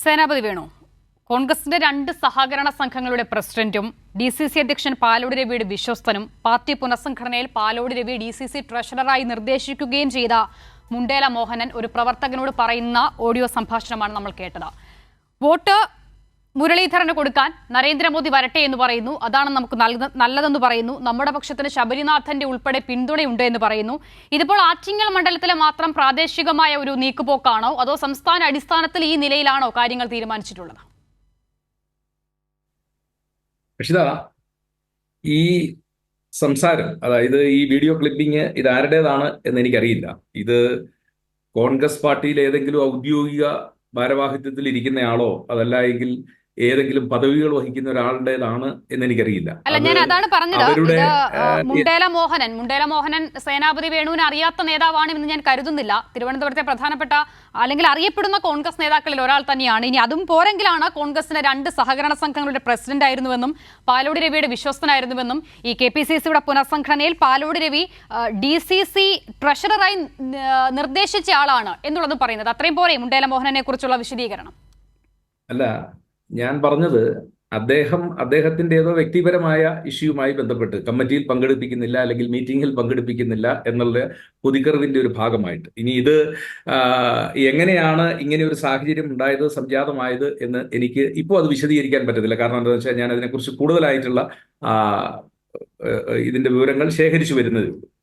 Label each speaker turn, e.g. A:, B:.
A: സേനാപതി വേണു, കോൺഗ്രസിന്റെ 2 സഹകരണ സംഘങ്ങളുടെ പ്രസിഡന്റും DCC അധ്യക്ഷൻ പാലോട് രവിയുടെ വിശ്വസ്തനും പാർട്ടി പുനഃസംഘടനയിൽ പാലോട് രവി DCC ട്രഷററായി നിർദ്ദേശിക്കുകയും ചെയ്ത മുണ്ടേല മോഹനൻ ഒരു പ്രവർത്തകനോട് പറയുന്ന ഓഡിയോ സംഭാഷണമാണ് നമ്മൾ കേട്ടത്. വോട്ട് മുരളീധരന് കൊടുക്കാൻ നരേന്ദ്രമോദി വരട്ടെ എന്ന് പറയുന്നു, അതാണ് നമുക്ക് നല്ലതെന്ന് പറയുന്നു. നമ്മുടെ പക്ഷത്തിന് ശബരിനാഥന്റെ ഉൾപ്പെടെ പിന്തുണയുണ്ട് എന്ന് പറയുന്നു. ഇതിപ്പോൾ ആറ്റിങ്ങൽ മണ്ഡലത്തിലെ മാത്രം പ്രാദേശികമായ ഒരു നീക്കുപോക്കാണോ, അതോ സംസ്ഥാന അടിസ്ഥാനത്തിൽ ഈ നിലയിലാണോ കാര്യങ്ങൾ തീരുമാനിച്ചിട്ടുള്ളത്?
B: രക്ഷിത, ഈ സംസാരം, അതായത് ഈ വീഡിയോ ക്ലിപ്പിംഗ് ഇത് ആരുടേതാണ് എന്ന് എനിക്കറിയില്ല. ഇത് കോൺഗ്രസ് പാർട്ടിയിൽ ഏതെങ്കിലും ഔദ്യോഗിക ഭാരവാഹിത്വത്തിൽ ഇരിക്കുന്നയാളോ അതല്ല എങ്കിൽ ഏതെങ്കിലും പദവികൾ വഹിക്കുന്ന ഒരാളുടേതാണ് എന്ന് എനിക്കറിയില്ല.
A: അല്ല, ഞാൻ അതാണ് പറഞ്ഞത്. മുണ്ടേല മോഹനൻ സേനാപതി വേണുവിനെ അറിയാത്ത നേതാവാണെന്ന് ഞാൻ കരുതുന്നില്ല. തിരുവനന്തപുരത്തെ പ്രധാനപ്പെട്ട അല്ലെങ്കിൽ അറിയപ്പെടുന്ന കോൺഗ്രസ് നേതാക്കളിൽ ഒരാൾ തന്നെയാണ്. ഇനി അതും പോരെങ്കിലാണ് കോൺഗ്രസിന്റെ 2 സഹകരണ സംഘങ്ങളുടെ പ്രസിഡന്റ് ആയിരുന്നുവെന്നും പാലോട് രവിയുടെ വിശ്വസ്തനായിരുന്നുവെന്നും ഈ KPCCയുടെ പുനഃസംഘടനയിൽ പാലോട് രവി DCC ട്രഷററായി നിർദ്ദേശിച്ച ആളാണ് എന്നുള്ളത് പറയുന്നത്. അത്രയും പോരെ മുണ്ടേല മോഹനനെ കുറിച്ചുള്ള വിശദീകരണം?
B: അല്ല, ഞാൻ പറഞ്ഞത് അദ്ദേഹത്തിന്റെ ഏതോ വ്യക്തിപരമായ ഇഷ്യൂമായി ബന്ധപ്പെട്ട് കമ്മിറ്റിയിൽ പങ്കെടുപ്പിക്കുന്നില്ല അല്ലെങ്കിൽ മീറ്റിംഗിൽ പങ്കെടുപ്പിക്കുന്നില്ല എന്നുള്ള പൊതിക്കറിവിന്റെ ഒരു ഭാഗമായിട്ട്. ഇനി ഇത് എങ്ങനെയാണ് ഇങ്ങനെ ഒരു സാഹചര്യം ഉണ്ടായത്, സംജാതമായത് എന്ന് എനിക്ക് ഇപ്പോൾ അത് വിശദീകരിക്കാൻ പറ്റത്തില്ല. കാരണം എന്താണെന്ന് വെച്ചാൽ ഞാൻ അതിനെക്കുറിച്ച് കൂടുതലായിട്ടുള്ള ഇതിന്റെ വിവരങ്ങൾ ശേഖരിച്ചു വരുന്നതേ ഉള്ളൂ.